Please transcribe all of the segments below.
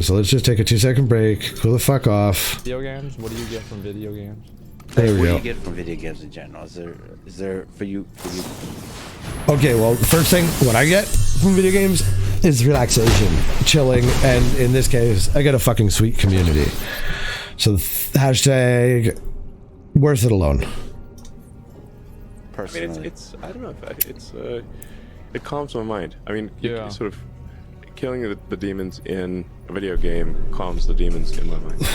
So let's just take a 2-second break. Cool the fuck off. Video games? What do you get from video games? There we go. What do you get from video games in general? Is there for you? Okay, well, the first thing what I get from video games is relaxation, chilling, and in this case, I get a fucking sweet community. So hashtag worth it alone. Personally, I mean, it's I don't know if it calms my mind. I mean, you sort of killing the demons in a video game calms the demons in my mind.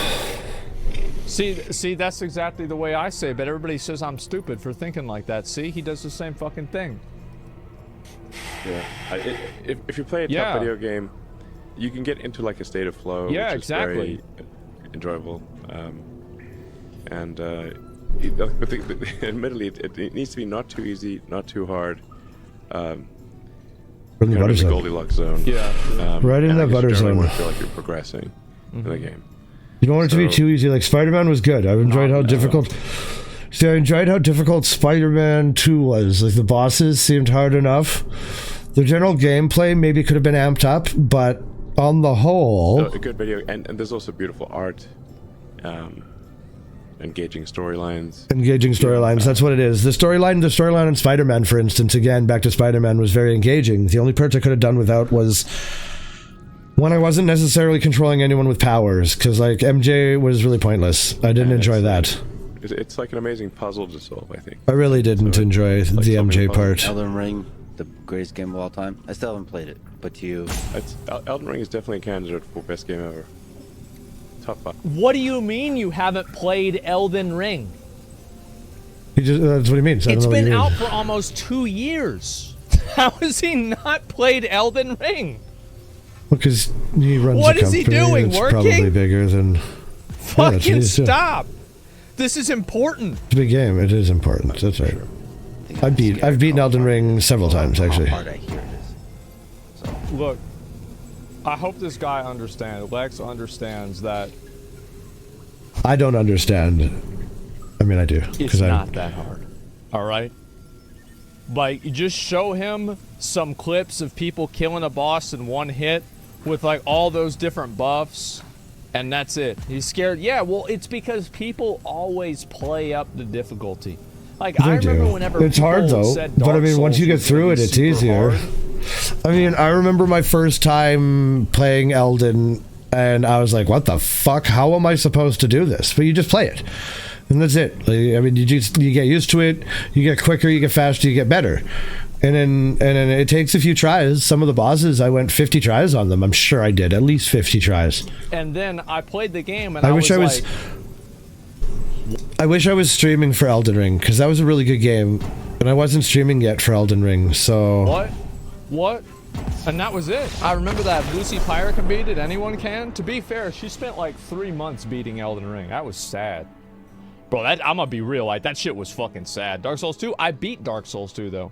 See, that's exactly the way I say, but everybody says I'm stupid for thinking like that. See, he does the same fucking thing. Yeah, if you play a tough video game, you can get into like a state of flow. Yeah, which is exactly. Very enjoyable, but admittedly, it needs to be not too easy, not too hard. From the butter zone. Goldilocks zone. Yeah. Right in that butter zone. Want to feel like you're progressing in the game. You don't want it to be too easy. Like Spider-Man was good. I've enjoyed how difficult. See, I enjoyed how difficult Spider-Man 2 was. Like the bosses seemed hard enough. The general gameplay maybe could have been amped up, but on the whole, a good video, and there's also beautiful art, engaging storylines. That's what it is. The storyline in Spider-Man, for instance, again, back to Spider-Man, was very engaging. The only parts I could have done without was when I wasn't necessarily controlling anyone with powers, because like MJ was really pointless. I didn't enjoy that. It's like an amazing puzzle to solve, I think. I really didn't enjoy the MJ part. Elden Ring, the greatest game of all time. I still haven't played it, but you. Elden Ring is definitely a candidate for best game ever. Top 5. What do you mean you haven't played Elden Ring? That's what he means. It's been out for almost 2 years. How has he not played Elden Ring? Because he runs What a is he company doing? that's Working? probably bigger than. Fucking stop! This is important. It's a big game. It is important. That's right. I've beaten Elden Ring several times, actually. Look, I hope this guy understands. Lex understands that. I don't understand. I mean, I do. It's not that hard. All right. Like, you just show him some clips of people killing a boss in one hit with like all those different buffs, and that's it. He's scared. Yeah, well, it's because people always play up the difficulty. Like, I remember whenever it's hard though, but I mean, once you get through it, it's easier. I mean, I remember my first time playing Elden, and I was like, "What the fuck? How am I supposed to do this?" But you just play it, and that's it. Like, I mean, you get used to it. You get quicker. You get faster. You get better. And then it takes a few tries. Some of the bosses, I went 50 tries on them. I'm sure I did at least 50 tries. And then I played the game, and I wish I was streaming for Elden Ring, because that was a really good game, and I wasn't streaming yet for Elden Ring. So what? And that was it. I remember that Lucy Pyre can beat it. Anyone can. To be fair, she spent like 3 months beating Elden Ring. That was sad, bro. I'm gonna be real. Like, that shit was fucking sad. Dark Souls 2. I beat Dark Souls 2 though.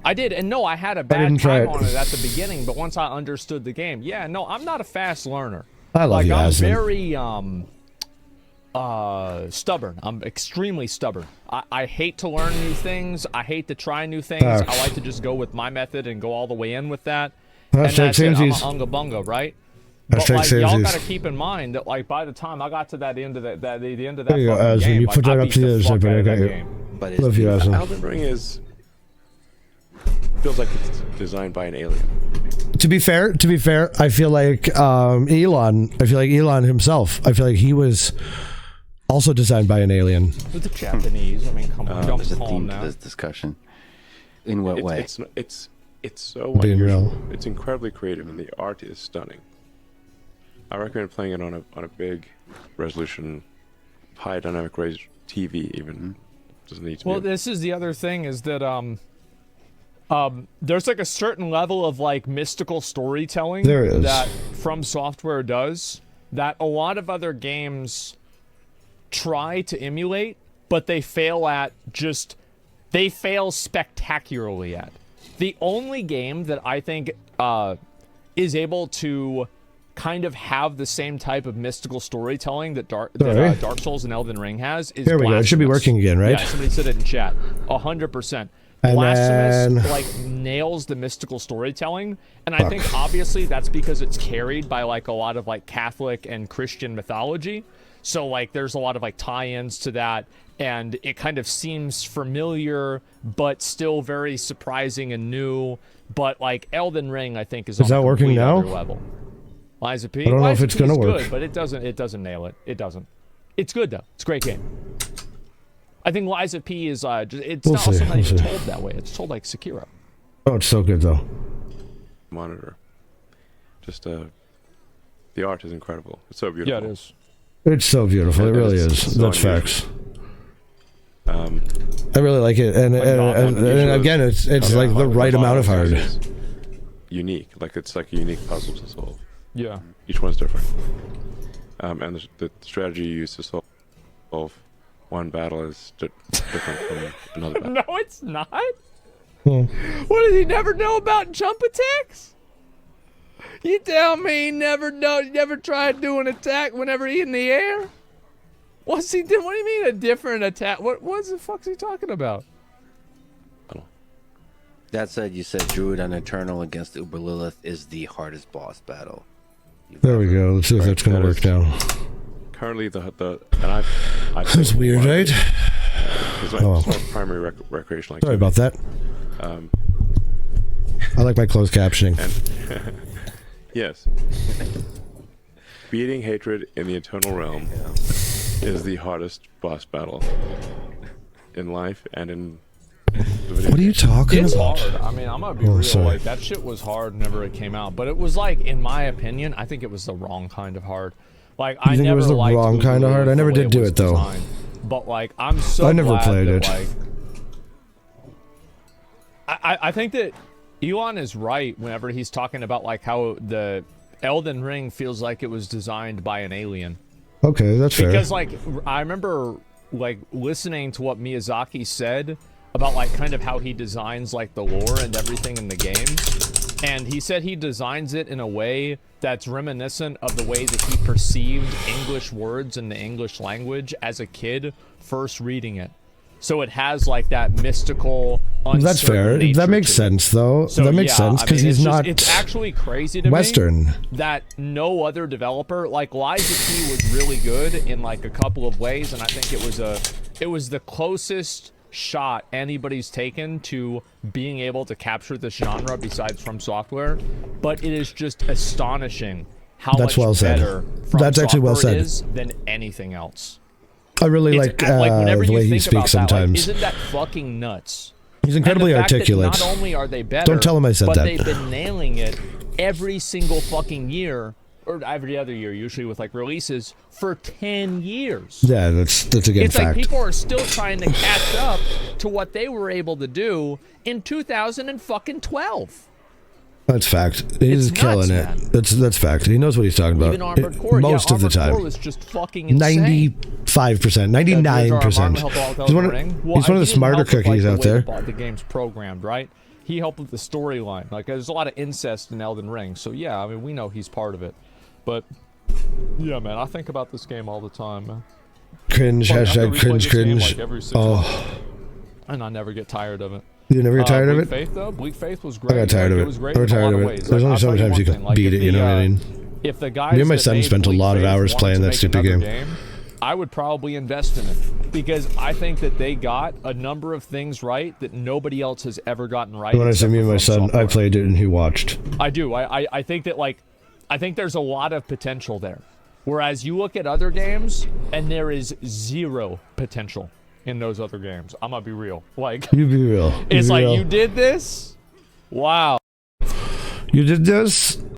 I did, and no, I had a bad time on it at the beginning, but once I understood the game, yeah, no, I'm not a fast learner. I love you, I'm Asmon. very stubborn. I'm extremely stubborn. I hate to learn new things. I hate to try new things. I like to just go with my method and go all the way in with that. And that's it. I'm a unga bunga, right? But like, y'all gotta keep in mind that like by the time I got to that end of the end of that fucking game, you put that up to the other side, but I got you. But love you, Asmon. Elden Ring feels like it's designed by an alien. To be fair, I feel like Elon himself, I feel like he was also designed by an alien. With the Japanese, I mean, come on, don't there's a call theme them to now. this discussion. In what way? It's so unusual. It's incredibly creative, and the art is stunning. I recommend playing it on a big resolution, high dynamic range TV. Even doesn't need to. Well, this is the other thing is that there's like a certain level of like mystical storytelling that From Software does that a lot of other games try to emulate, but they fail spectacularly at. The only game that I think is able to kind of have the same type of mystical storytelling that Dark Souls and Elden Ring has is Here we go. It should be working again, right? Yeah, somebody said it in chat. 100%. And Blasphemous then- like nails the mystical storytelling, and I think obviously that's because it's carried by like a lot of like Catholic and Christian mythology. So like there's a lot of like tie-ins to that, and it kind of seems familiar but still very surprising and new. But like Elden Ring, I think is on that a working complete now? other level. Lies of P. I don't know Lies if of it's P gonna is work. good, but it doesn't nail it. It doesn't. It's good though. It's a great game. I think Lies of P is it's We'll not see, also not we'll even see. told that way. It's told like Sekiro. Oh, it's so good though. Monitor. Just the art is incredible. It's so beautiful. Yeah, it is. It's so beautiful. It And really it's is. so That's unusual. facts. I really like it, and again, it's like the right amount of hard. It's unique. Like it's like a unique puzzle to solve. Yeah. Each one's different. And the strategy you use to solve one battle is different from another battle. No, it's not. What does he never know about jump attacks? You tell me he never tried doing attack whenever he in the air? What's he doing? What do you mean a different attack? What the fuck's he talking about? That said, you said Druid and Eternal against Uber Lilith is the hardest boss battle. There we go. Let's see if that's gonna That work is- now. Currently, and I've That's weird, right? It's my, Oh. it's my primary recreational Sorry activity. about that. I like my closed captioning. And yes, beating hatred in the Eternal Realm is the hardest boss battle in life and in the video What are you game. talking It's about? hard. I mean, I'm gonna be Oh, real. sorry. Like that shit was hard whenever it came out, but it was like, in my opinion, I think it was the wrong kind of hard. Like I think it never was the liked wrong Uber kind of hard? Lilith I never the way did do was it, though. designed. But like, I'm so I never glad played that, it. Like, I think that Elon is right whenever he's talking about like how the Elden Ring feels like it was designed by an alien. Okay, that's fair. Because like I remember like listening to what Miyazaki said about like kind of how he designs like the lore and everything in the game, and he said he designs it in a way that's reminiscent of the way that he perceived English words in the English language as a kid first reading it. So it has like that mystical, That's fair. uncertain nature That makes to it. sense, though. So, that makes yeah, sense I because mean, he's it's just- not It's actually crazy to Western. me that no other developer, like Lies of P was really good in like a couple of ways, and I think it was the closest shot anybody's taken to being able to capture this genre besides From Software. But it is just astonishing how That's much well said. better From That's actually well Software said. is than anything else. I really It's like whenever the you way he think about speaks that, like, sometimes. isn't that fucking nuts? He's incredibly And the fact that articulate. not only are they better, Don't tell him I said but that. they've been nailing it every single fucking year, or every other year, usually with like releases for 10 years. Yeah, that's a good It's fact. like people are still trying to catch up to what they were able to do in 2012. That's fact. He's It's killing nuts, it. That's fact. He knows what he's talking about. Even Armored Core, most of the Armored Core time. was just fucking insane. 95%, 99%. He's one of Well, the he didn't smarter help with, like, cookies the out way there. the game's programmed, right? He helped with the storyline. Like, there's a lot of incest in Elden Ring, so yeah, I mean, we know he's part of it. But yeah, man, I think about this game all the time, man. Cringe, Fuck, I have to hashtag replay cringe, this game, cringe. like, every 6 months, Oh, and I never get tired of it. you never get tired of Bleak it? Faith, though, Bleak Faith was great. I got tired Like, of it. It was great I got in a tired lot of of it. ways. There's Like, only I'll so tell many you times one you can thing, like, beat if it, you know what I mean? If the guys Me and my that son made spent a Bleak lot of Faith hours wanted playing to that make stupid another game. I would probably invest in it because I think that they got a number of things right that nobody else has ever gotten right. When I said except me and for my From son, I Software. played it and he watched. I do. I think that, like, I think there's a lot of potential there. Whereas you look at other games and there is zero potential in those other games. I'm gonna be real. Like, You be real. it's be like real. you did this. Wow. You did this?